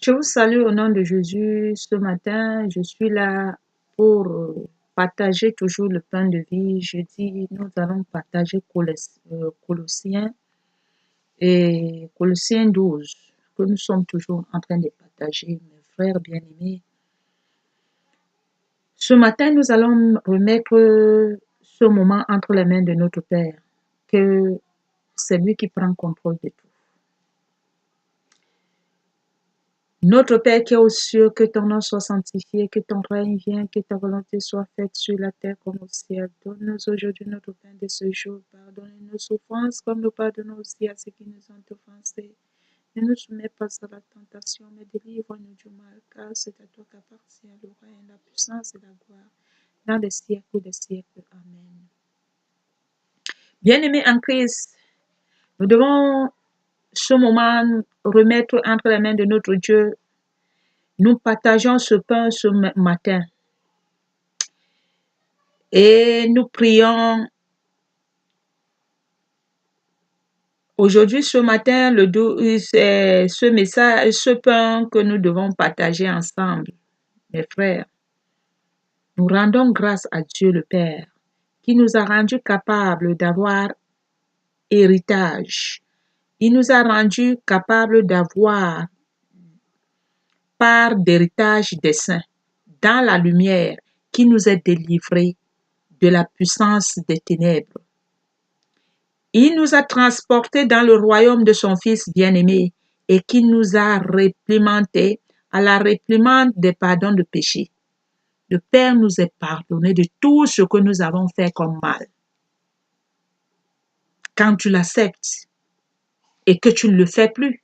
Je vous salue au nom de Jésus. Ce matin, je suis là pour partager toujours le pain de vie. Je dis, nous allons partager Colossiens et Colossiens 12, que nous sommes toujours en train de partager, mes frères bien-aimés. Ce matin, nous allons remettre ce moment entre les mains de notre Père, que c'est lui qui prend contrôle de tout. Notre Père qui est aux cieux, que ton nom soit sanctifié, que ton règne vienne, que ta volonté soit faite sur la terre comme au ciel. Donne-nous aujourd'hui notre pain de ce jour. Pardonne nos souffrances comme nous pardonnons aussi à ceux qui nous ont offensés. Ne nous soumets pas à la tentation, mais délivre-nous du mal, car c'est à toi qu'appartient le règne, la puissance et la gloire, dans les siècles des siècles. Amen. Bien-aimés en Christ, nous devons ce moment remettre entre les mains de notre Dieu. Nous partageons ce pain ce matin et nous prions. Aujourd'hui, ce matin, c'est ce message, ce pain que nous devons partager ensemble, mes frères. Nous rendons grâce à Dieu le Père qui nous a rendus capables d'avoir héritage. Il nous a rendus capables d'avoir part d'héritage des saints dans la lumière qui nous est délivrée de la puissance des ténèbres. Il nous a transportés dans le royaume de son Fils bien-aimé et qui nous a réprimantés à la réprimande des pardons de péché. Le Père nous est pardonné de tout ce que nous avons fait comme mal. Quand tu l'acceptes et que tu ne le fais plus.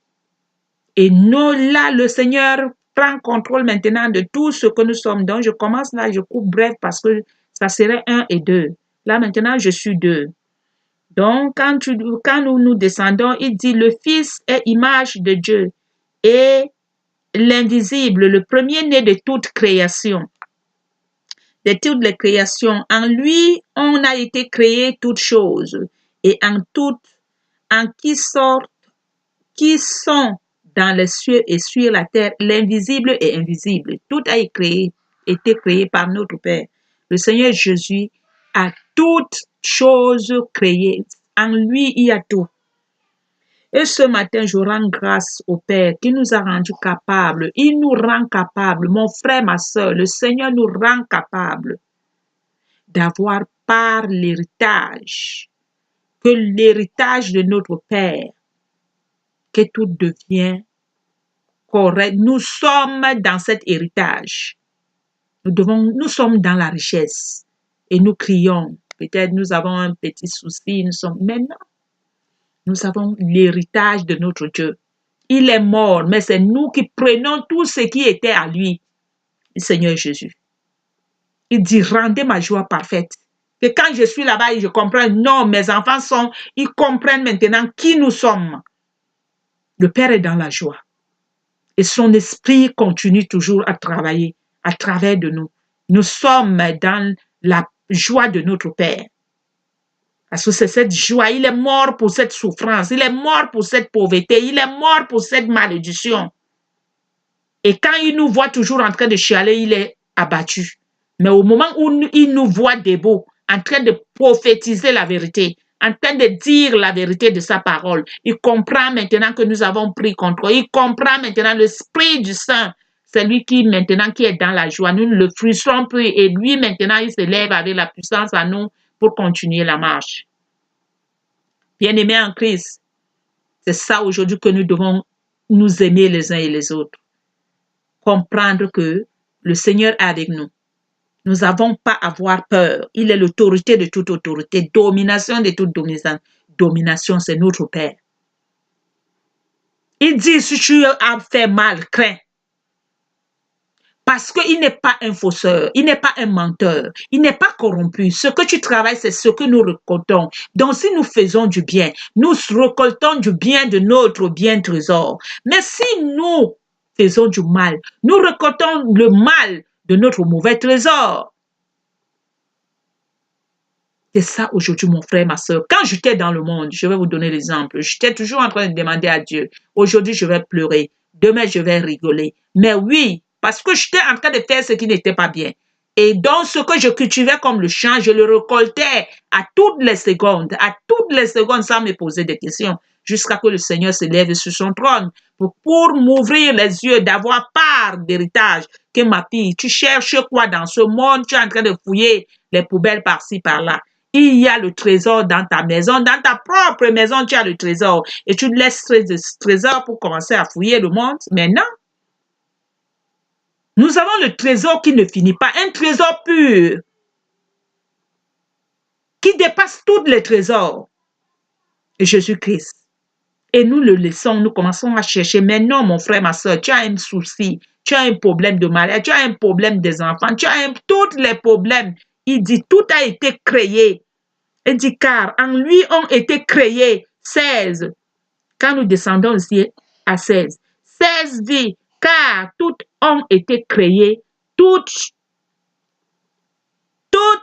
Et nous, là, le Seigneur prend contrôle maintenant de tout ce que nous sommes. Donc, je commence là, je coupe bref parce que ça serait 1 et 2. Là, maintenant, je suis 2. Donc, quand nous descendons, il dit, le Fils est image de Dieu et l'invisible, le premier-né de toute création. De toutes les créations. En lui, on a été créé toutes choses et en qui sont dans les cieux et sur la terre, l'invisible et invisible. Tout a été créé par notre Père. Le Seigneur Jésus a toutes choses créées. En lui, il y a tout. Et ce matin, je rends grâce au Père qui nous a rendus capables. Il nous rend capables. Mon frère, ma soeur, le Seigneur nous rend capables d'avoir par l'héritage, que l'héritage de notre Père, que tout devient correct. Nous sommes dans cet héritage. Nous sommes dans la richesse et nous crions. Peut-être nous avons un petit souci, maintenant, nous avons l'héritage de notre Dieu. Il est mort, mais c'est nous qui prenons tout ce qui était à lui, le Seigneur Jésus. Il dit, rendez ma joie parfaite. Que quand je suis là-bas, je comprends, non, mes enfants ils comprennent maintenant qui nous sommes. Le Père est dans la joie. Et son esprit continue toujours à travailler à travers de nous. Nous sommes dans la joie de notre Père. Parce que c'est cette joie. Il est mort pour cette souffrance. Il est mort pour cette pauvreté. Il est mort pour cette malédiction. Et quand il nous voit toujours en train de chialer, il est abattu. Mais au moment où il nous voit debout, en train de prophétiser la vérité, en train de dire la vérité de sa parole, il comprend maintenant que nous avons pris contrôle. Il comprend maintenant l'Esprit du Saint. C'est lui qui maintenant qui est dans la joie. Nous ne le frustrons plus. Et lui maintenant, il se lève avec la puissance à nous pour continuer la marche. Bien-aimés en Christ, c'est ça aujourd'hui que nous devons nous aimer les uns et les autres. Comprendre que le Seigneur est avec nous. Nous n'avons pas à avoir peur. Il est l'autorité de toute autorité, domination de toute domination. Domination, c'est notre Père. Il dit, si tu as fait mal, crains. Parce qu'il n'est pas un fausseur, il n'est pas un menteur, il n'est pas corrompu. Ce que tu travailles, c'est ce que nous récoltons. Donc, si nous faisons du bien, nous récoltons du bien de notre bien trésor. Mais si nous faisons du mal, nous récoltons le mal de notre mauvais trésor. C'est ça aujourd'hui, mon frère, ma soeur. Quand j'étais dans le monde, je vais vous donner l'exemple. J'étais toujours en train de demander à Dieu. Aujourd'hui, je vais pleurer. demain je vais rigoler. Mais oui, parce que j'étais en train de faire ce qui n'était pas bien. Et donc, ce que je cultivais comme le champ, je le récoltais à toutes les secondes, sans me poser de questions, jusqu'à que le Seigneur se lève sur son trône pour m'ouvrir les yeux, d'avoir part d'héritage. Que ma fille, tu cherches quoi dans ce monde? Tu es en train de fouiller les poubelles par-ci, par-là. Il y a le trésor dans ta maison, dans ta propre maison, tu as le trésor. Et tu laisses ce trésor pour commencer à fouiller le monde. Mais non. Nous avons le trésor qui ne finit pas, un trésor pur, qui dépasse tous les trésors. Jésus-Christ. Et nous le laissons, nous commençons à chercher. Mais non, mon frère, ma soeur, tu as un souci, tu as un problème de mariage, tu as un problème des enfants, tu as tous les problèmes. Il dit, tout a été créé. Il dit, car en lui ont été créés 16. Quand nous descendons ici à 16, 16 dit, car toutes ont été créées, toutes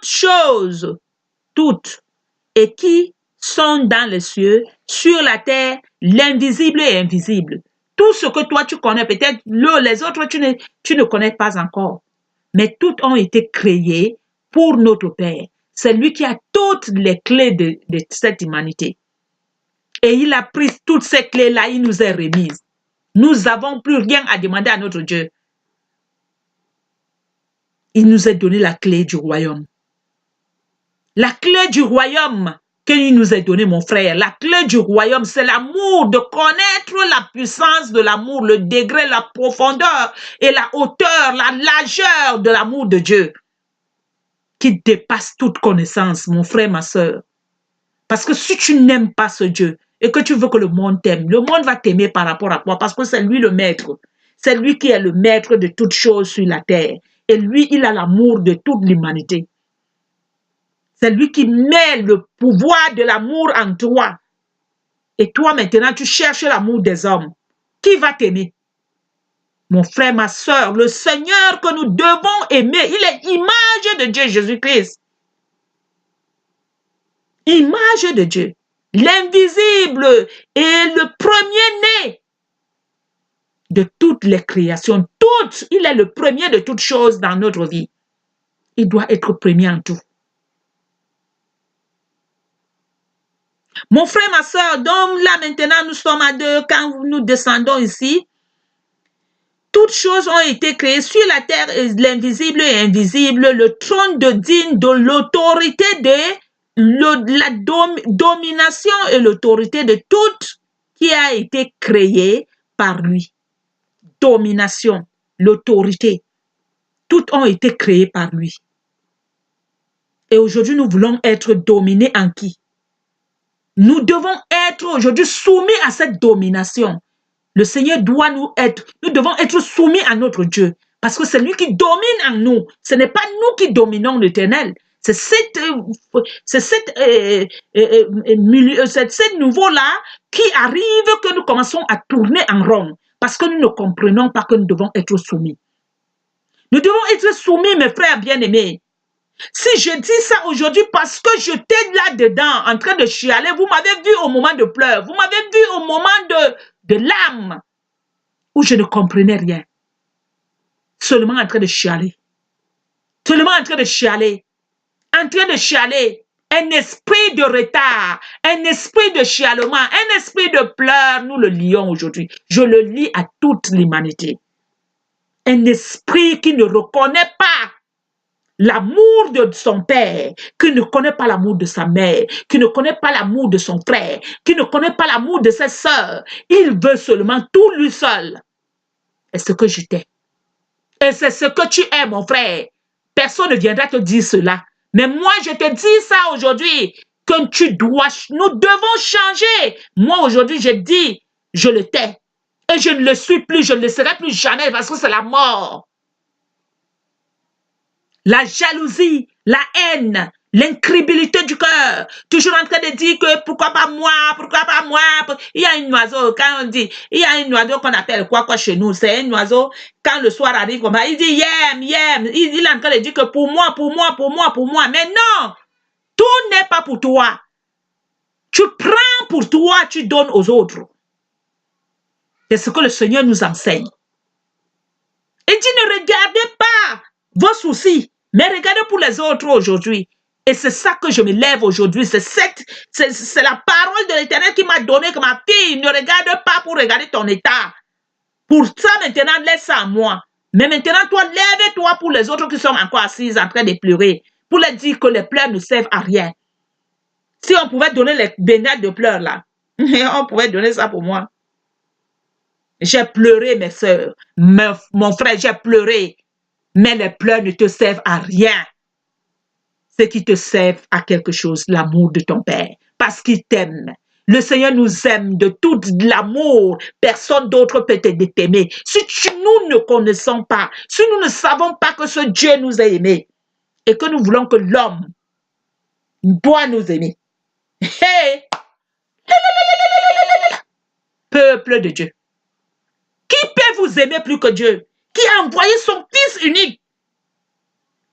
choses, toutes, et qui sont dans les cieux, sur la terre, l'invisible et invisible. Tout ce que toi tu connais, peut-être les autres tu ne connais pas encore, mais toutes ont été créées pour notre Père. C'est lui qui a toutes les clés de cette humanité. Et il a pris toutes ces clés-là, il nous a remises. Nous n'avons plus rien à demander à notre Dieu. Il nous a donné la clé du royaume. La clé du royaume qu'il nous a donné, mon frère, la clé du royaume, c'est l'amour, de connaître la puissance de l'amour, le degré, la profondeur et la hauteur, la largeur de l'amour de Dieu qui dépasse toute connaissance, mon frère, ma soeur. Parce que si tu n'aimes pas ce Dieu et que tu veux que le monde t'aime, le monde va t'aimer par rapport à toi parce que c'est lui le maître. C'est lui qui est le maître de toutes choses sur la terre. Et lui, il a l'amour de toute l'humanité. C'est lui qui met le pouvoir de l'amour en toi. Et toi, maintenant, tu cherches l'amour des hommes. Qui va t'aimer? Mon frère, ma soeur, le Seigneur que nous devons aimer, il est image de Dieu, Jésus-Christ. Image de Dieu. L'invisible et le premier-né de toutes les créations. Toutes, il est le premier de toutes choses dans notre vie. Il doit être premier en tout. Mon frère, ma soeur, donc là maintenant nous sommes à 2, quand nous descendons ici, toutes choses ont été créées sur la terre, l'invisible et invisible, le trône de digne de l'autorité la domination et l'autorité de tout qui a été créé par lui. Domination, l'autorité, toutes ont été créées par lui. Et aujourd'hui, nous voulons être dominés en qui? Nous devons être aujourd'hui soumis à cette domination. Le Seigneur doit nous devons être soumis à notre Dieu. Parce que c'est lui qui domine en nous. Ce n'est pas nous qui dominons l'Éternel. C'est cette niveau-là qui arrive que nous commençons à tourner en rond. Parce que nous ne comprenons pas que nous devons être soumis. Nous devons être soumis, mes frères bien-aimés. Si je dis ça aujourd'hui parce que j'étais là-dedans en train de chialer, vous m'avez vu au moment de pleurs, vous m'avez vu au moment de larmes, où je ne comprenais rien. Seulement en train de chialer. Seulement en train de chialer. En train de chialer. Un esprit de retard, un esprit de chialement, un esprit de pleurs, nous le lions aujourd'hui. Je le lis à toute l'humanité. Un esprit qui ne reconnaît pas l'amour de son père, qui ne connaît pas l'amour de sa mère, qui ne connaît pas l'amour de son frère, qui ne connaît pas l'amour de ses sœurs. Il veut seulement tout lui seul. Et ce que j'étais. Et c'est ce que tu es, mon frère. Personne ne viendra te dire cela. Mais moi, je te dis ça aujourd'hui, que nous devons changer. Moi, aujourd'hui, je dis, je le tais. Et je ne le suis plus, je ne le serai plus jamais parce que c'est la mort. La jalousie, la haine, l'incrédulité du cœur. Toujours en train de dire que pourquoi pas moi, pourquoi pas moi. Il y a un oiseau, quand on dit, il y a un oiseau qu'on appelle quoi chez nous. C'est un oiseau, quand le soir arrive, il dit yem, yem. Il est en train de dire que pour moi, pour moi, pour moi, pour moi. Mais non, tout n'est pas pour toi. Tu prends pour toi, tu donnes aux autres. C'est ce que le Seigneur nous enseigne. Il dit, ne regardez pas vos soucis, mais regardez pour les autres aujourd'hui. Et c'est ça que je me lève aujourd'hui. C'est la parole de l'Éternel qui m'a donné que ma fille, ne regarde pas pour regarder ton état. Pour ça, maintenant, laisse ça à moi. Mais maintenant, toi, lève-toi pour les autres qui sont encore assises en train de pleurer. Pour leur dire que les pleurs ne servent à rien. Si on pouvait donner les baignades de pleurs là, on pouvait donner ça pour moi. J'ai pleuré, mes soeurs. Mon frère, j'ai pleuré. Mais les pleurs ne te servent à rien. Ce qui te sert à quelque chose, l'amour de ton Père. Parce qu'il t'aime. Le Seigneur nous aime de tout l'amour. Personne d'autre peut t'aimer. Si nous ne connaissons pas, si nous ne savons pas que ce Dieu nous a aimés et que nous voulons que l'homme doit nous aimer. Hey! Peuple de Dieu. Qui peut vous aimer plus que Dieu? Qui a envoyé son Fils unique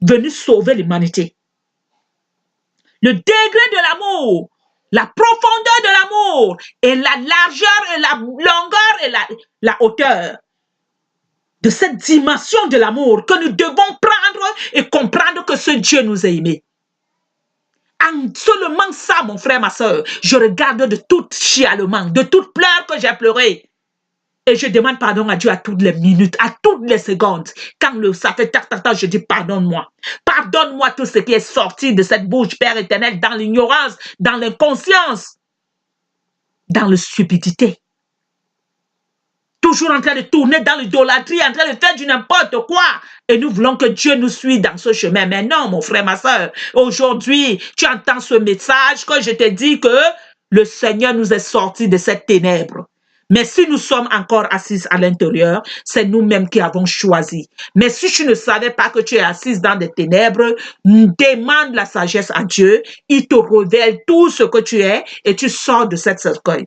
venu sauver l'humanité? Le degré de l'amour, la profondeur de l'amour, et la largeur, et la longueur, et la hauteur de cette dimension de l'amour que nous devons prendre et comprendre que ce Dieu nous a aimés. En seulement ça, mon frère, ma soeur, je regarde de tout chialement, de toute pleurs que j'ai pleuré. Et je demande pardon à Dieu à toutes les minutes, à toutes les secondes. Quand ça fait tac, tac, tac, je dis pardonne-moi. Pardonne-moi tout ce qui est sorti de cette bouche, Père éternel, dans l'ignorance, dans l'inconscience, dans la stupidité. Toujours en train de tourner dans l'idolâtrie, en train de faire du n'importe quoi. Et nous voulons que Dieu nous suive dans ce chemin. Mais non, mon frère, ma soeur, aujourd'hui, tu entends ce message que je te dis que le Seigneur nous est sorti de cette ténèbre. Mais si nous sommes encore assis à l'intérieur, c'est nous-mêmes qui avons choisi. Mais si tu ne savais pas que tu es assise dans des ténèbres, demande la sagesse à Dieu. Il te révèle tout ce que tu es et tu sors de cette cercueil.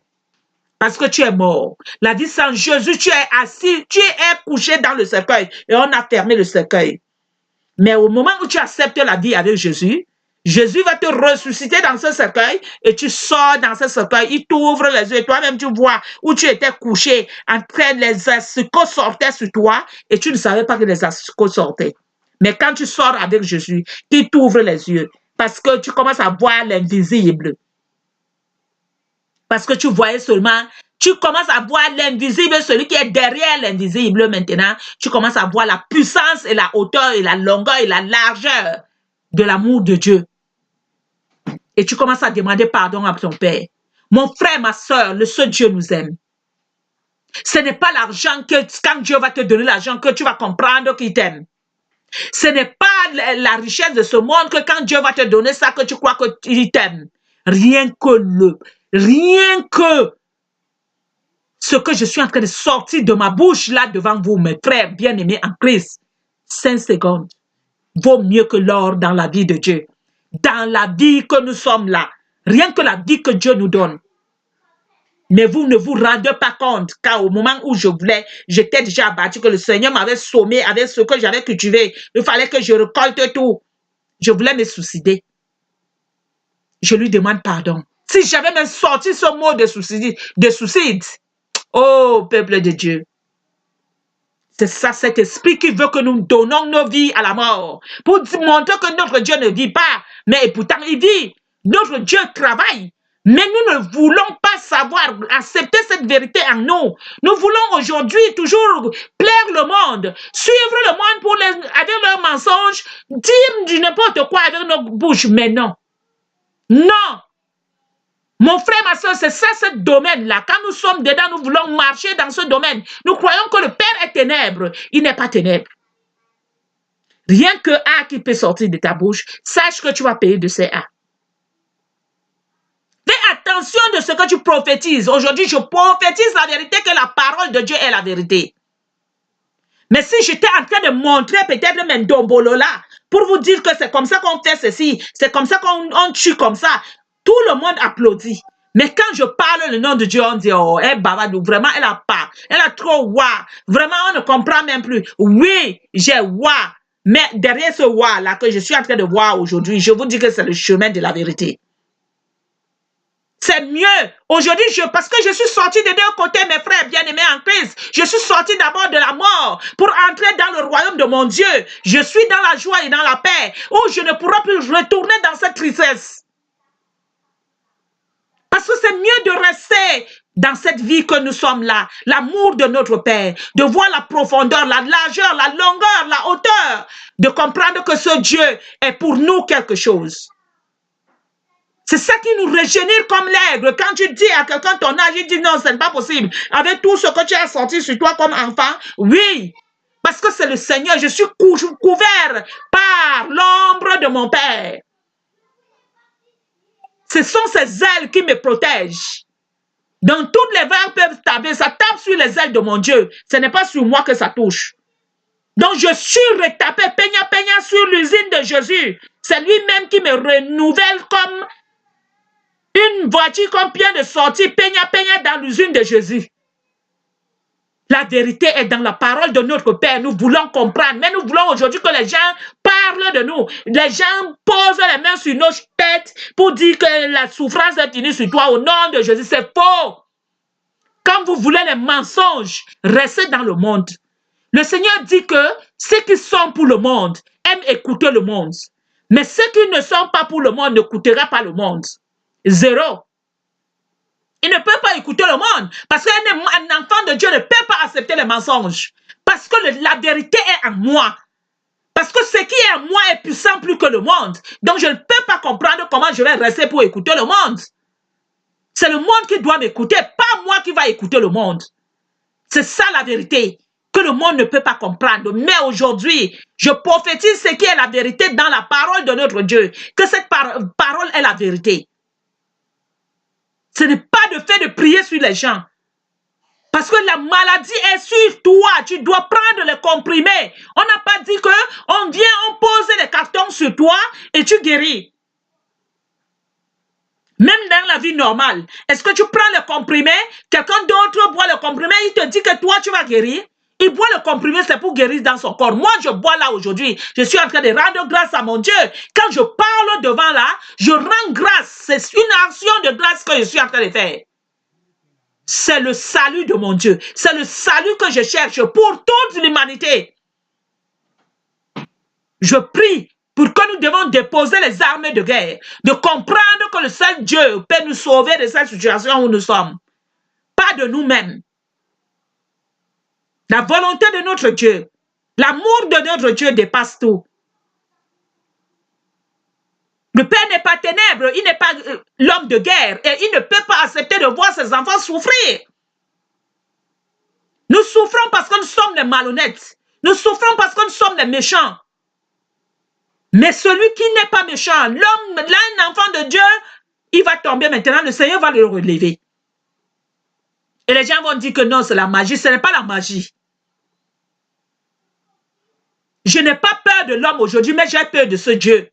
Parce que tu es mort. La vie sans Jésus, tu es assis, tu es couché dans le cercueil et on a fermé le cercueil. Mais au moment où tu acceptes la vie avec Jésus, Jésus va te ressusciter dans ce cercueil et tu sors dans ce cercueil. Il t'ouvre les yeux et toi-même tu vois où tu étais couché en train les ascots sortaient sur toi et tu ne savais pas que les ascots sortaient. Mais quand tu sors avec Jésus, il t'ouvre les yeux parce que tu commences à voir l'invisible. Parce que tu voyais seulement, tu commences à voir l'invisible, celui qui est derrière l'invisible maintenant. Tu commences à voir la puissance et la hauteur et la longueur et la largeur de l'amour de Dieu. Et tu commences à demander pardon à ton Père. Mon frère, ma soeur, le seul Dieu nous aime. Ce n'est pas l'argent que, quand Dieu va te donner l'argent, que tu vas comprendre qu'il t'aime. Ce n'est pas la richesse de ce monde que quand Dieu va te donner ça, que tu crois qu'il t'aime. Rien que ce que je suis en train de sortir de ma bouche là devant vous, mes frères bien-aimés en Christ, 5 secondes, vaut mieux que l'or dans la vie de Dieu. Dans la vie que nous sommes là, rien que la vie que Dieu nous donne. Mais vous ne vous rendez pas compte, car au moment où j'étais déjà abattu, que le Seigneur m'avait sommé avec ce que j'avais cultivé. Il fallait que je récolte tout. Je voulais me suicider. Je lui demande pardon. Si j'avais même sorti ce mot de suicide, oh, peuple de Dieu. C'est ça, cet esprit qui veut que nous donnons nos vies à la mort. Pour montrer que notre Dieu ne vit pas. Mais pourtant, il vit. Notre Dieu travaille. Mais nous ne voulons pas savoir, accepter cette vérité en nous. Nous voulons aujourd'hui toujours plaire le monde, suivre le monde avec leurs mensonges, dire du n'importe quoi avec nos bouches. Mais non. Non. Mon frère, ma soeur, c'est ça, ce domaine-là. Quand nous sommes dedans, nous voulons marcher dans ce domaine. Nous croyons que le Père est ténèbre. Il n'est pas ténèbre. Rien que A qui peut sortir de ta bouche, sache que tu vas payer de ces A. Fais attention de ce que tu prophétises. Aujourd'hui, je prophétise la vérité, que la parole de Dieu est la vérité. Mais si j'étais en train de montrer peut-être mes dombolo-là, pour vous dire que c'est comme ça qu'on fait ceci, c'est comme ça qu'on tue comme ça, tout le monde applaudit. Mais quand je parle le nom de Dieu, on dit, oh, elle bavardou, vraiment, elle a pas. Elle a trop wa. Vraiment, on ne comprend même plus. Oui, j'ai wa. Mais derrière ce wa-là que je suis en train de voir aujourd'hui, je vous dis que c'est le chemin de la vérité. C'est mieux. Aujourd'hui, parce que je suis sorti des deux côtés, mes frères bien-aimés en Christ. Je suis sorti d'abord de la mort pour entrer dans le royaume de mon Dieu. Je suis dans la joie et dans la paix, où je ne pourrai plus retourner dans cette tristesse. Parce que c'est mieux de rester dans cette vie que nous sommes là. L'amour de notre Père, de voir la profondeur, la largeur, la longueur, la hauteur, de comprendre que ce Dieu est pour nous quelque chose. C'est ça qui nous régénère comme l'aigle. Quand tu dis à quelqu'un ton âge, il dit non, ce n'est pas possible. Avec tout ce que tu as sorti sur toi comme enfant, oui. Parce que c'est le Seigneur, je suis couvert par l'ombre de mon Père. Ce sont ses ailes qui me protègent. Donc toutes les vagues peuvent taper, ça tape sur les ailes de mon Dieu. Ce n'est pas sur moi que ça touche. Donc je suis retapé, peigna sur l'usine de Jésus. C'est lui-même qui me renouvelle comme une voiture qu'on vient de sortir, peigna dans l'usine de Jésus. La vérité est dans la parole de notre Père. Nous voulons comprendre, mais nous voulons aujourd'hui que les gens parlent de nous. Les gens posent les mains sur nos têtes pour dire que la souffrance est unie sur toi au nom de Jésus. C'est faux. Quand vous voulez les mensonges, restez dans le monde. Le Seigneur dit que ceux qui sont pour le monde aiment écouter le monde. Mais ceux qui ne sont pas pour le monde n'écouteront pas le monde. Zéro. Il ne peut pas écouter le monde. Parce qu'un enfant de Dieu ne peut pas accepter les mensonges. Parce que la vérité est en moi. Parce que ce qui est en moi est puissant plus que le monde. Donc je ne peux pas comprendre comment je vais rester pour écouter le monde. C'est le monde qui doit m'écouter, pas moi qui va écouter le monde. C'est ça la vérité que le monde ne peut pas comprendre. Mais aujourd'hui, je prophétise ce qui est la vérité dans la parole de notre Dieu. Que cette parole est la vérité. Ce n'est pas le fait de prier sur les gens. Parce que la maladie est sur toi. Tu dois prendre les comprimés. On n'a pas dit qu'on vient, on pose les cartons sur toi et tu guéris. Même dans la vie normale. Est-ce que tu prends le comprimé, quelqu'un d'autre boit le comprimé, il te dit que toi tu vas guérir? Il boit le comprimé, c'est pour guérir dans son corps. Moi, je bois là aujourd'hui. Je suis en train de rendre grâce à mon Dieu. Quand je parle devant là, je rends grâce. C'est une action de grâce que je suis en train de faire. C'est le salut de mon Dieu. C'est le salut que je cherche pour toute l'humanité. Je prie pour que nous devons déposer les armes de guerre, de comprendre que le seul Dieu peut nous sauver de cette situation où nous sommes. Pas de nous-mêmes. La volonté de notre Dieu, l'amour de notre Dieu dépasse tout. Le Père n'est pas ténèbres, il n'est pas l'homme de guerre et il ne peut pas accepter de voir ses enfants souffrir. Nous souffrons parce que nous sommes des malhonnêtes. Nous souffrons parce que nous sommes des méchants. Mais celui qui n'est pas méchant, l'homme, l'un enfant de Dieu, il va tomber maintenant, le Seigneur va le relever. Et les gens vont dire que non, c'est la magie. Ce n'est pas la magie. Je n'ai pas peur de l'homme aujourd'hui, mais j'ai peur de ce Dieu.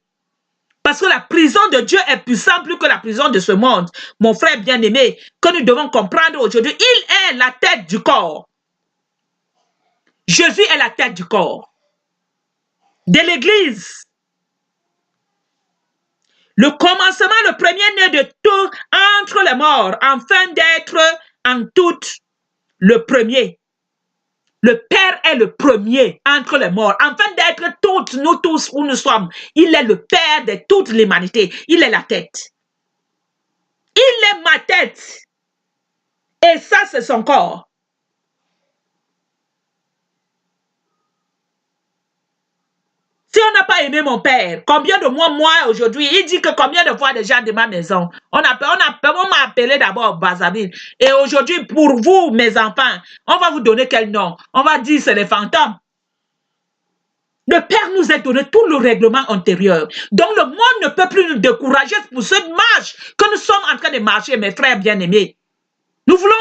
Parce que la prison de Dieu est puissante plus que la prison de ce monde. Mon frère bien-aimé, que nous devons comprendre aujourd'hui, il est la tête du corps. Jésus est la tête du corps. De l'Église. Le commencement, le premier-né de tout entre les morts, afin d'être en tout le premier. Le Père est le premier entre les morts, afin d'être toutes, nous tous où nous sommes. Il est le Père de toute l'humanité. Il est la tête. Il est ma tête. Et ça, c'est son corps. Si on n'a pas aimé mon père, combien de mois, moi aujourd'hui, il dit que combien de fois des gens de ma maison, on m'a appelé d'abord Brazzaville. Et aujourd'hui, pour vous, mes enfants, on va vous donner quel nom? On va dire c'est les fantômes. Le Père nous a donné tout le règlement antérieur. Donc le monde ne peut plus nous décourager pour cette marche que nous sommes en train de marcher, mes frères bien-aimés. Nous voulons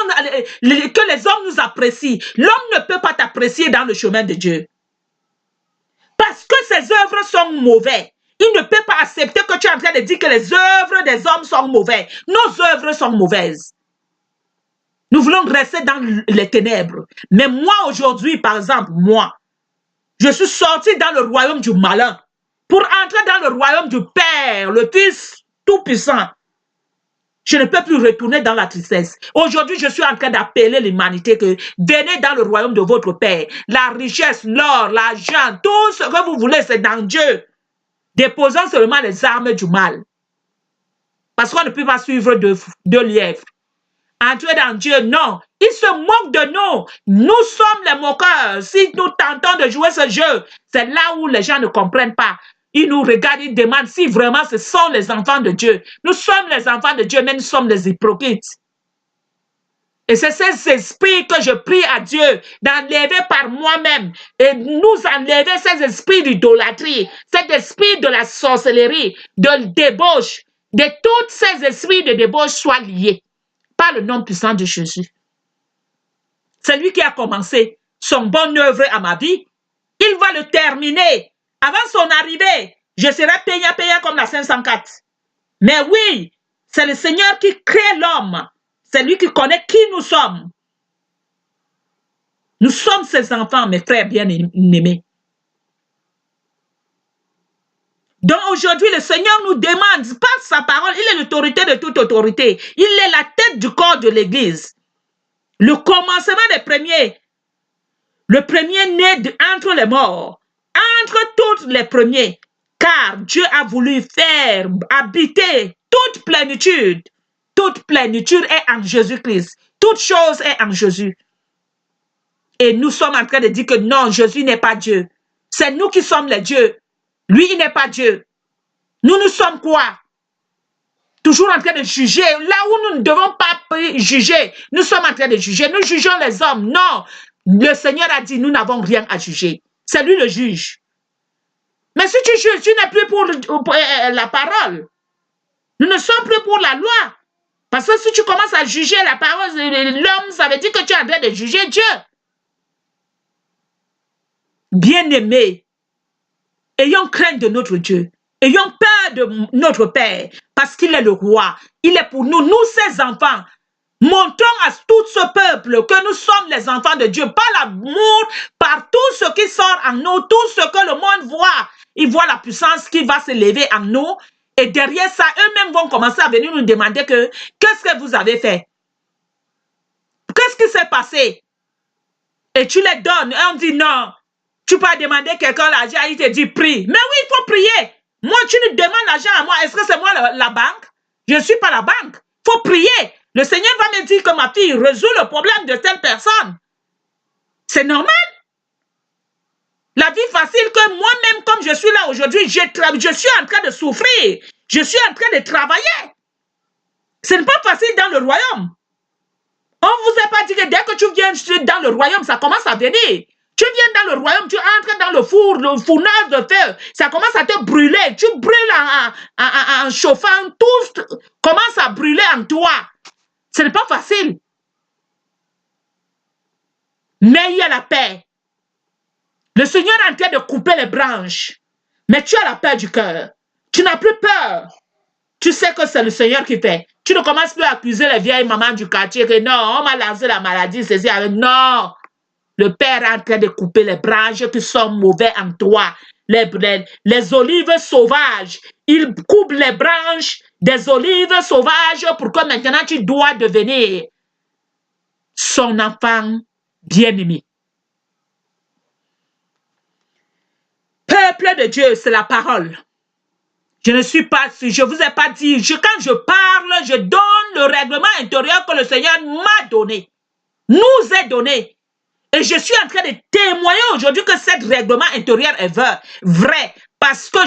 que les hommes nous apprécient. L'homme ne peut pas t'apprécier dans le chemin de Dieu. Parce que ses œuvres sont mauvaises. Il ne peut pas accepter que tu es en train de dire que les œuvres des hommes sont mauvaises. Nos œuvres sont mauvaises. Nous voulons rester dans les ténèbres. Mais moi aujourd'hui, par exemple, moi, je suis sorti dans le royaume du malin pour entrer dans le royaume du Père, le Fils Tout-Puissant. Je ne peux plus retourner dans la tristesse. Aujourd'hui, je suis en train d'appeler l'humanité que venez dans le royaume de votre Père. La richesse, l'or, l'argent, tout ce que vous voulez, c'est dans Dieu. Déposons seulement les armes du mal. Parce qu'on ne peut pas suivre deux lièvres. Entrer dans Dieu, non. Il se moque de nous. Nous sommes les moqueurs. Si nous tentons de jouer ce jeu, c'est là où les gens ne comprennent pas. Ils nous regardent, ils demandent si vraiment ce sont les enfants de Dieu. Nous sommes les enfants de Dieu, mais nous sommes les hypocrites. Et c'est ces esprits que je prie à Dieu d'enlever par moi-même et nous enlever ces esprits d'idolâtrie, cet esprit de la sorcellerie, de débauche, de tous ces esprits de débauche soient liés par le nom puissant de Jésus. C'est lui qui a commencé son bon œuvre à ma vie. Il va le terminer. Avant son arrivée, je serai payant comme la 504. Mais oui, c'est le Seigneur qui crée l'homme. C'est lui qui connaît qui nous sommes. Nous sommes ses enfants, mes frères bien-aimés. Donc aujourd'hui, le Seigneur nous demande, par sa parole, il est l'autorité de toute autorité. Il est la tête du corps de l'Église. Le commencement des premiers. Le premier né entre les morts. Entre tous les premiers. Car Dieu a voulu faire habiter toute plénitude. Toute plénitude est en Jésus-Christ. Toute chose est en Jésus. Et nous sommes en train de dire que non, Jésus n'est pas Dieu. C'est nous qui sommes les dieux. Lui, il n'est pas Dieu. Nous sommes quoi? Toujours en train de juger. Là où nous ne devons pas juger, nous sommes en train de juger. Nous jugeons les hommes. Non. Le Seigneur a dit, nous n'avons rien à juger. C'est lui le juge. Mais si tu juges, tu n'es plus pour la parole. Nous ne sommes plus pour la loi. Parce que si tu commences à juger la parole de l'homme, ça veut dire que tu es en train de juger Dieu. Bien-aimés, ayons crainte de notre Dieu. Ayons peur de notre Père. Parce qu'il est le roi. Il est pour nous, nous ses enfants. Montrons à tout ce peuple que nous sommes les enfants de Dieu. Par l'amour, par tout ce qui sort en nous, tout ce que le monde voit. Ils voient la puissance qui va se lever en nous. Et derrière ça, eux-mêmes vont commencer à venir nous demander que qu'est-ce que vous avez fait? Qu'est-ce qui s'est passé? Et tu les donnes. Et on dit non. Tu peux demander quelqu'un l'argent, il te dit prie. Mais oui, il faut prier. Moi, tu nous demandes l'argent à moi. Est-ce que c'est moi la banque? Je ne suis pas la banque. Il faut prier. Le Seigneur va me dire que ma fille résout le problème de telle personne. C'est normal. La vie facile que moi-même, comme je suis là aujourd'hui, je suis en train de souffrir. Je suis en train de travailler. Ce n'est pas facile dans le royaume. On ne vous a pas dit que dès que tu viens dans le royaume, ça commence à venir. Tu viens dans le royaume, tu entres dans le fournage de feu, ça commence à te brûler. Tu brûles en chauffant, tout commence à brûler en toi. Ce n'est pas facile. Mais il y a la paix. Le Seigneur est en train de couper les branches. Mais tu as la paix du cœur. Tu n'as plus peur. Tu sais que c'est le Seigneur qui fait. Tu ne commences plus à accuser les vieilles mamans du quartier que non, on m'a lancé la maladie, ceci avec. Non. Le Père est en train de couper les branches qui sont mauvais en toi. Les olives sauvages. Il coupe les branches des olives sauvages pour que maintenant tu dois devenir son enfant bien-aimé. Peuple de Dieu, c'est la parole. Je ne suis pas, je ne vous ai pas dit, quand je parle, je donne le règlement intérieur que le Seigneur m'a donné, nous a donné. Et je suis en train de témoigner aujourd'hui que ce règlement intérieur est vrai, parce que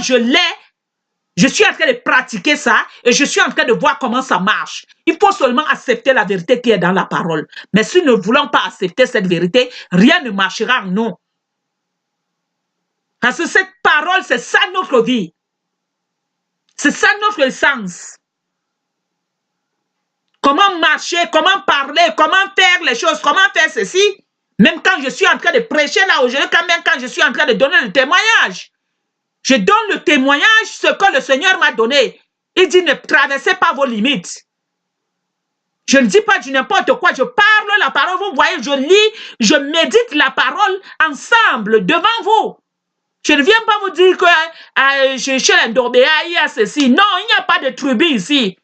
je suis en train de pratiquer ça et je suis en train de voir comment ça marche. Il faut seulement accepter la vérité qui est dans la parole. Mais si nous ne voulons pas accepter cette vérité, rien ne marchera en nous. Parce que cette parole, c'est ça notre vie. C'est ça notre essence. Comment marcher, comment parler, comment faire les choses, comment faire ceci. Même quand je suis en train de prêcher là aujourd'hui, même quand je suis en train de donner le témoignage. Je donne le témoignage, ce que le Seigneur m'a donné. Il dit, ne traversez pas vos limites. Je ne dis pas du n'importe quoi, je parle la parole, vous voyez, je lis, je médite la parole ensemble, devant vous. Je ne viens pas vous dire que chez l'Indorbéa, il y a ceci. Non, il n'y a pas de tribu ici.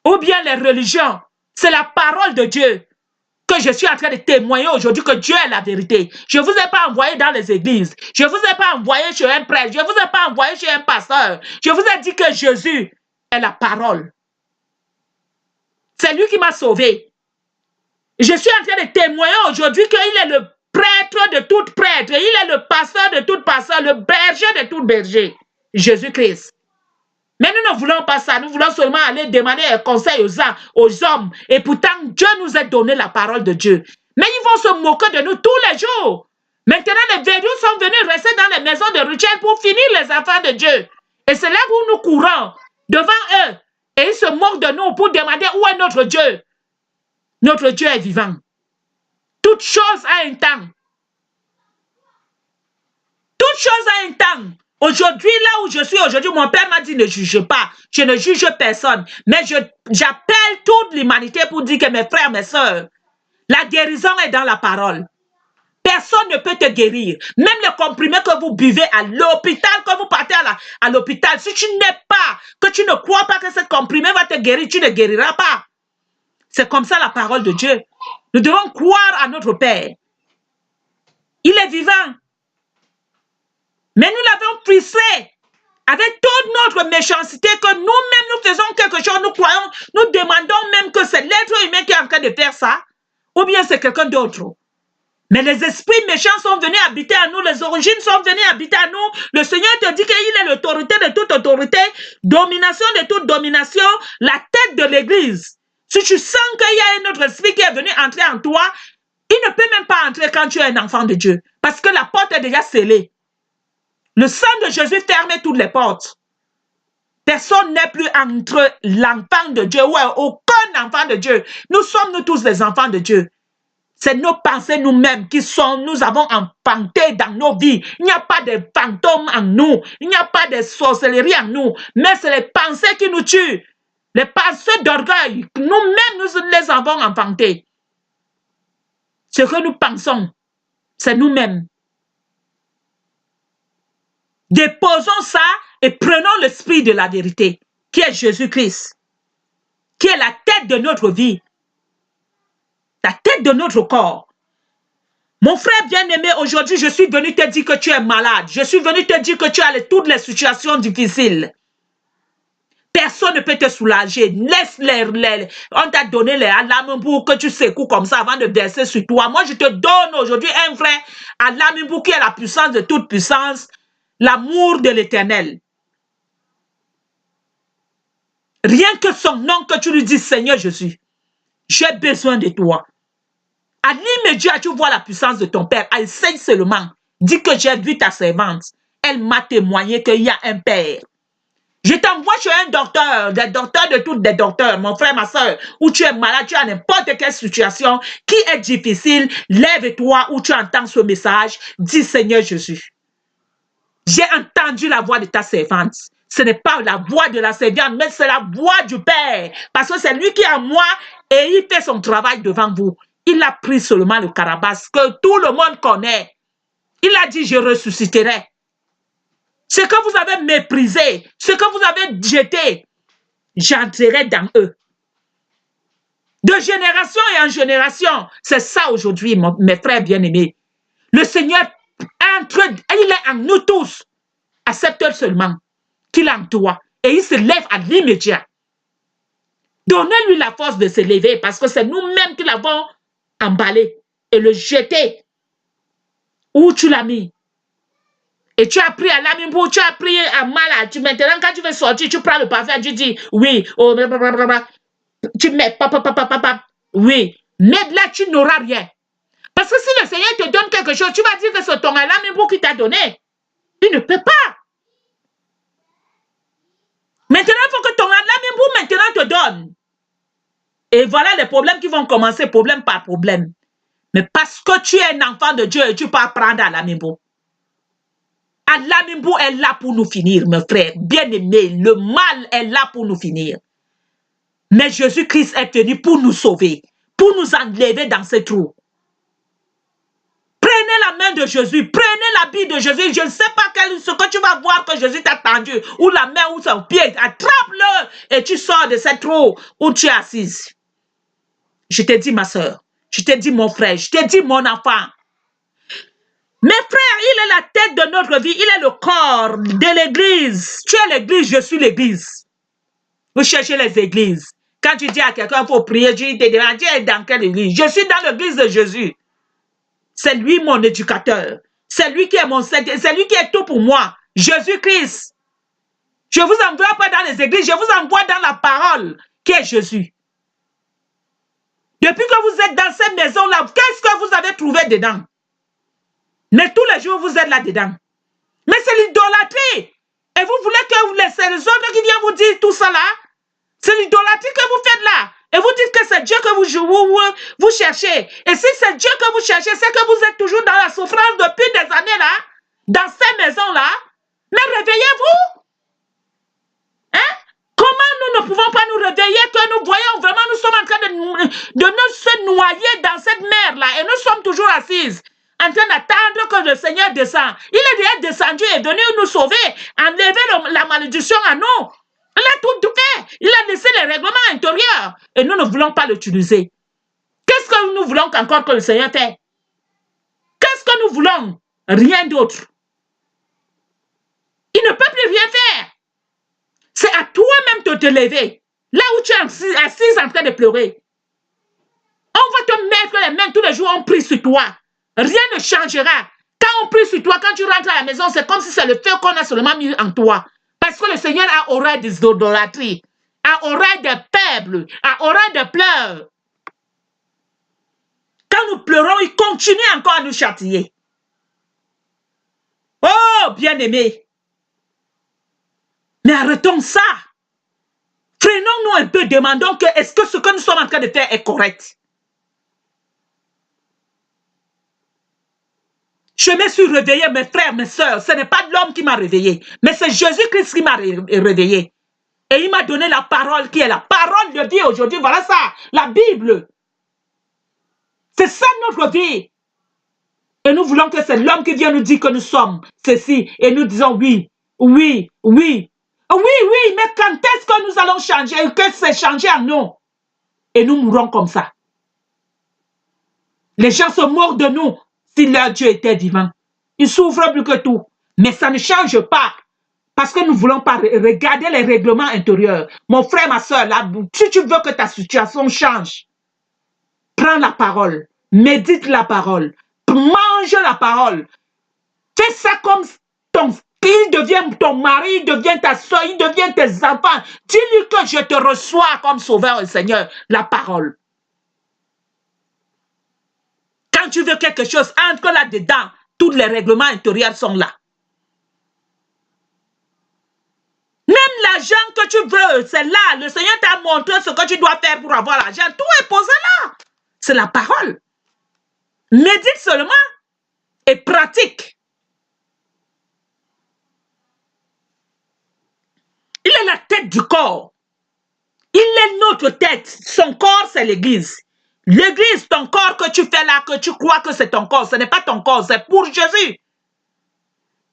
ou bien les religions. C'est la parole de Dieu que je suis en train de témoigner aujourd'hui que Dieu est la vérité. Je ne vous ai pas envoyé dans les églises. Je ne vous ai pas envoyé chez un prêtre. Je ne vous ai pas envoyé chez un pasteur. Je vous ai dit que Jésus est la parole. C'est lui qui m'a sauvé. Je suis en train de témoigner aujourd'hui qu'il est le prêtre de tout prêtre. Il est le pasteur de tout pasteur, le berger de tout berger. Jésus-Christ. Mais nous ne voulons pas ça. Nous voulons seulement aller demander un conseil aux hommes. Et pourtant, Dieu nous a donné la parole de Dieu. Mais ils vont se moquer de nous tous les jours. Maintenant, les verrous sont venus rester dans les maisons de Rachel pour finir les enfants de Dieu. Et c'est là où nous courons devant eux. Et ils se moquent de nous pour demander où est notre Dieu. Notre Dieu est vivant. Toute chose a un temps. Toute chose a un temps. Aujourd'hui, là où je suis aujourd'hui, mon père m'a dit ne juge pas. Je ne juge personne. Mais j'appelle toute l'humanité pour dire que mes frères, mes soeurs, la guérison est dans la parole. Personne ne peut te guérir. Même les comprimés que vous buvez à l'hôpital, quand vous partez à l'hôpital, si tu n'es pas, que tu ne crois pas que ce comprimé va te guérir, tu ne guériras pas. C'est comme ça la parole de Dieu. Nous devons croire à notre Père. Il est vivant. Mais nous l'avons frustré avec toute notre méchanceté que nous-mêmes nous faisons quelque chose, nous croyons, nous demandons même que c'est l'être humain qui est en train de faire ça, ou bien c'est quelqu'un d'autre. Mais les esprits méchants sont venus habiter à nous, les origines sont venues habiter à nous. Le Seigneur te dit qu'il est l'autorité de toute autorité, domination de toute domination, la tête de l'Église. Si tu sens qu'il y a un autre esprit qui est venu entrer en toi, il ne peut même pas entrer quand tu es un enfant de Dieu, parce que la porte est déjà scellée. Le sang de Jésus ferme toutes les portes. Personne n'est plus entre l'enfant de Dieu ou aucun enfant de Dieu. Nous sommes nous tous des enfants de Dieu. C'est nos pensées nous-mêmes nous avons empanté dans nos vies. Il n'y a pas de fantômes en nous. Il n'y a pas de sorcellerie en nous. Mais c'est les pensées qui nous tuent. Les pensées d'orgueil. Nous-mêmes, nous les avons empantées. Ce que nous pensons, c'est nous-mêmes. Déposons ça et prenons l'esprit de la vérité, qui est Jésus-Christ, qui est la tête de notre vie, la tête de notre corps. Mon frère bien-aimé, aujourd'hui, je suis venu te dire que tu es malade. Je suis venu te dire que tu as toutes les situations difficiles. Personne ne peut te soulager. On t'a donné les alamimbo que tu secoues comme ça avant de verser sur toi. Moi, je te donne aujourd'hui un vrai alamimbo qui est la puissance de toute puissance. L'amour de l'Éternel. Rien que son nom que tu lui dis, Seigneur Jésus, j'ai besoin de toi. À l'immédiat, tu vois la puissance de ton Père. Essaye seulement. Dis que j'ai vu ta servante. Elle m'a témoigné qu'il y a un Père. Je t'envoie chez un docteur, des docteurs de toutes des docteurs, mon frère, ma soeur, où tu es malade, tu as n'importe quelle situation qui est difficile. Lève-toi où tu entends ce message. Dis, Seigneur Jésus. J'ai entendu la voix de ta servante. Ce n'est pas la voix de la servante, mais c'est la voix du Père. Parce que c'est lui qui est en moi et il fait son travail devant vous. Il a pris seulement le carabasse que tout le monde connaît. Il a dit, je ressusciterai. Ce que vous avez méprisé, ce que vous avez jeté, j'entrerai dans eux. De génération et en génération, c'est ça aujourd'hui, mes frères bien-aimés. Le Seigneur il est en nous tous. Accepte seulement qu'il est en toi. Et il se lève à l'immédiat. Donnez-lui la force de se lever parce que c'est nous-mêmes qui l'avons emballé et le jeté. Où tu l'as mis? Et tu as pris à l'amimbo, tu as pris à mal. Maintenant, quand tu veux sortir, tu prends le parfum, tu dis oui. Oh, tu mets papa. Oui. Mais là, tu n'auras rien. Parce que si le Seigneur te donne quelque chose, tu vas dire que c'est ton alamimbo qui t'a donné. Il ne peut pas. Maintenant, il faut que ton alamimbo maintenant te donne. Et voilà les problèmes qui vont commencer, problème par problème. Mais parce que tu es un enfant de Dieu et tu peux apprendre alamimbo. Alamimbo est là pour nous finir, mes frères. Bien-aimés, le mal est là pour nous finir. Mais Jésus-Christ est venu pour nous sauver, pour nous enlever dans ce trou. Prenez Prenez la main de Jésus, prenez l'habit de Jésus. Je ne sais pas ce que tu vas voir que Jésus t'a tendu, ou la main ou son pied. Attrape-le et tu sors de cette trou où tu es assise. Je te dis, ma soeur, je te dis, mon frère, je te dis, mon enfant. Mes frères, il est la tête de notre vie, il est le corps de l'église. Tu es l'église, je suis l'église. Vous cherchez les églises. Quand tu dis à quelqu'un, il faut prier, tu te demandes, tu es dans quelle église? Je suis dans l'église de Jésus. C'est lui mon éducateur. C'est lui qui est mon c'est lui qui est tout pour moi. Jésus-Christ. Je ne vous envoie pas dans les églises, je vous envoie dans la parole qui est Jésus. Depuis que vous êtes dans cette maison-là, qu'est-ce que vous avez trouvé dedans? Mais tous les jours, vous êtes là-dedans. Mais c'est l'idolâtrie. Et vous voulez que vous laissez les autres qui viennent vous dire tout ça là? C'est l'idolâtrie que vous faites là. Et vous dites que c'est Dieu que vous cherchez. Et si c'est Dieu que vous cherchez, c'est que vous êtes toujours dans la souffrance depuis des années là, dans ces maisons-là. Mais réveillez-vous. Hein? Comment nous ne pouvons pas nous réveiller que nous voyons vraiment, nous sommes en train de nous se noyer dans cette mer-là et nous sommes toujours assises, en train d'attendre que le Seigneur descende. Il est déjà descendu et est venu nous sauver, enlever la malédiction à nous. Il a tout fait. Il a laissé les règlements intérieurs et nous ne voulons pas l'utiliser. Qu'est-ce que nous voulons encore que le Seigneur fait? Qu'est-ce que nous voulons? Rien d'autre. Il ne peut plus rien faire. C'est à toi-même de te lever. Là où tu es assise en train de pleurer. On va te mettre les mains tous les jours, on prie sur toi. Rien ne changera. Quand on prie sur toi, quand tu rentres à la maison, c'est comme si c'est le feu qu'on a seulement mis en toi. Parce que le Seigneur a horreur des idolâtries, a horreur des peuples, a horreur des pleurs. Quand nous pleurons, il continue encore à nous châtier. Oh, bien-aimé. Mais arrêtons ça. Freinons-nous un peu, demandons que est-ce que ce que nous sommes en train de faire est correct. Je me suis réveillé, mes frères, mes soeurs. Ce n'est pas l'homme qui m'a réveillé, mais c'est Jésus-Christ qui m'a réveillé. Et il m'a donné la parole qui est la parole de Dieu aujourd'hui. Voilà ça, la Bible. C'est ça notre vie. Et nous voulons que c'est l'homme qui vient nous dire que nous sommes ceci. Et nous disons oui, oui, oui. Oui, oui, mais quand est-ce que nous allons changer et que c'est changé en nous? Et nous mourrons comme ça. Les gens se moquent de nous si leur Dieu était vivant. Ils souffrent plus que tout. Mais ça ne change pas. Parce que nous ne voulons pas regarder les règlements intérieurs. Mon frère, ma soeur, là, si tu veux que ta situation change, prends la parole. Médite la parole. Mange la parole. Fais ça comme ton il devient ton mari, il devient ta soeur, il devient tes enfants. Dis-lui que je te reçois comme sauveur et Seigneur, la parole. Quand tu veux quelque chose, entre là-dedans, tous les règlements intérieurs sont là. Même l'argent que tu veux, c'est là. Le Seigneur t'a montré ce que tu dois faire pour avoir l'argent. Tout est posé là. C'est la parole. Médite seulement et pratique. Il est la tête du corps. Il est notre tête. Son corps, c'est l'église. L'église, ton corps que tu fais là, que tu crois que c'est ton corps, ce n'est pas ton corps, c'est pour Jésus.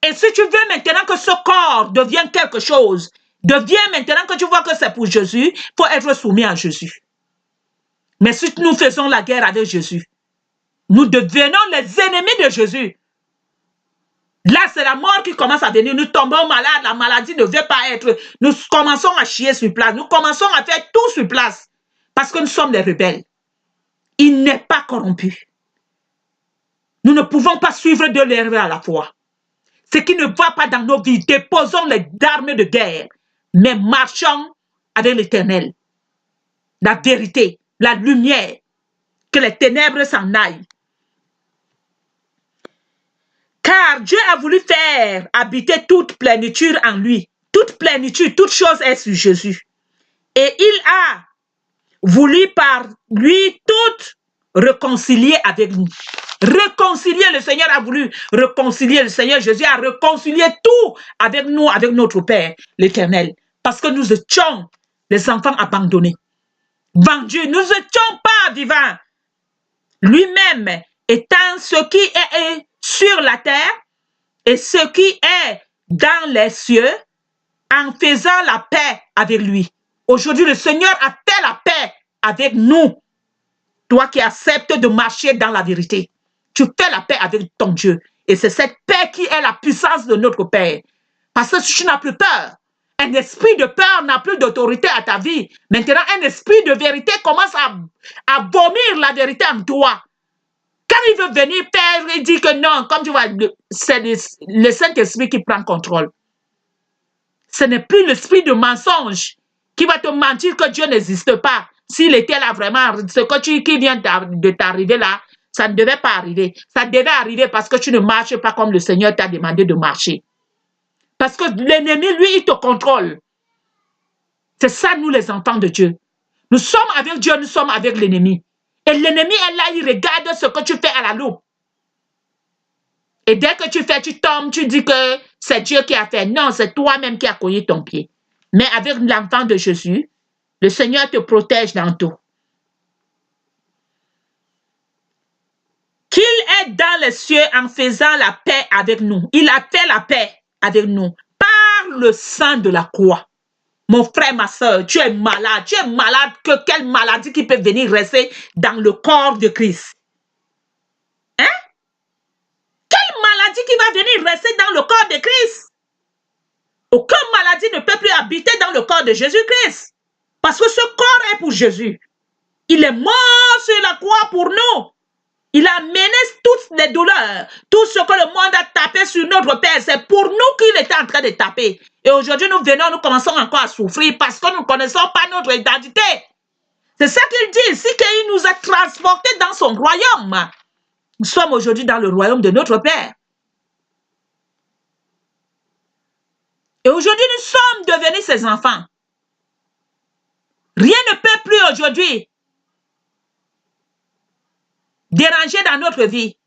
Et si tu veux maintenant que ce corps devienne quelque chose, deviens maintenant que tu vois que c'est pour Jésus, il faut être soumis à Jésus. Mais si nous faisons la guerre avec Jésus, nous devenons les ennemis de Jésus. Là, c'est la mort qui commence à venir. Nous tombons malades, la maladie ne veut pas être. Nous commençons à chier sur place. Nous commençons à faire tout sur place. Parce que nous sommes des rebelles. Il n'est pas corrompu. Nous ne pouvons pas suivre deux l'erreur à la fois. Ce qui ne va pas dans nos vies, déposons les armes de guerre, mais marchons avec l'Éternel. La vérité, la lumière, que les ténèbres s'en aillent. Car Dieu a voulu faire habiter toute plénitude en lui. Toute plénitude, toute chose est sur Jésus. Et il a voulu par lui tout réconcilier avec nous. Réconcilier, le Seigneur a voulu réconcilier, le Seigneur Jésus a réconcilié tout avec nous, avec notre Père, l'Éternel. Parce que nous étions les enfants abandonnés, vendus, nous n'étions pas vivants. Lui-même étant ce qui est sur la terre et ce qui est dans les cieux en faisant la paix avec lui. Aujourd'hui, le Seigneur a fait la paix avec nous. Toi qui acceptes de marcher dans la vérité, tu fais la paix avec ton Dieu. Et c'est cette paix qui est la puissance de notre Père. Parce que si tu n'as plus peur, un esprit de peur n'a plus d'autorité à ta vie. Maintenant, un esprit de vérité commence à vomir la vérité en toi. Quand il veut venir faire, il dit que non, comme tu vois, c'est le Saint-Esprit qui prend contrôle. Ce n'est plus l'esprit de mensonge qui va te mentir que Dieu n'existe pas. S'il était là vraiment, ce qui vient de t'arriver là, ça ne devait pas arriver. Ça devait arriver parce que tu ne marches pas comme le Seigneur t'a demandé de marcher. Parce que l'ennemi, lui, il te contrôle. C'est ça, nous, les enfants de Dieu. Nous sommes avec Dieu, nous sommes avec l'ennemi. Et l'ennemi est là, il regarde ce que tu fais à la loupe. Et dès que tu fais, tu tombes, tu dis que c'est Dieu qui a fait. Non, c'est toi-même qui as cogné ton pied. Mais avec l'enfant de Jésus, le Seigneur te protège dans tout. Qu'il est dans les cieux en faisant la paix avec nous. Il a fait la paix avec nous par le sang de la croix. Mon frère, ma soeur, tu es malade. Tu es malade que quelle maladie qui peut venir rester dans le corps de Christ? Hein? Quelle maladie qui va venir rester dans le corps de Christ? Aucune maladie ne peut plus habiter dans le corps de Jésus-Christ. Parce que ce corps est pour Jésus. Il est mort sur la croix pour nous. Il a mené toutes les douleurs. Tout ce que le monde a tapé sur notre Père, c'est pour nous qu'il était en train de taper. Et aujourd'hui, nous venons, nous commençons encore à souffrir parce que nous ne connaissons pas notre identité. C'est ça qu'il dit ici, qu'il nous a transportés dans son royaume. Nous sommes aujourd'hui dans le royaume de notre Père. Et aujourd'hui, nous sommes devenus ses enfants. Rien ne peut plus aujourd'hui déranger dans notre vie.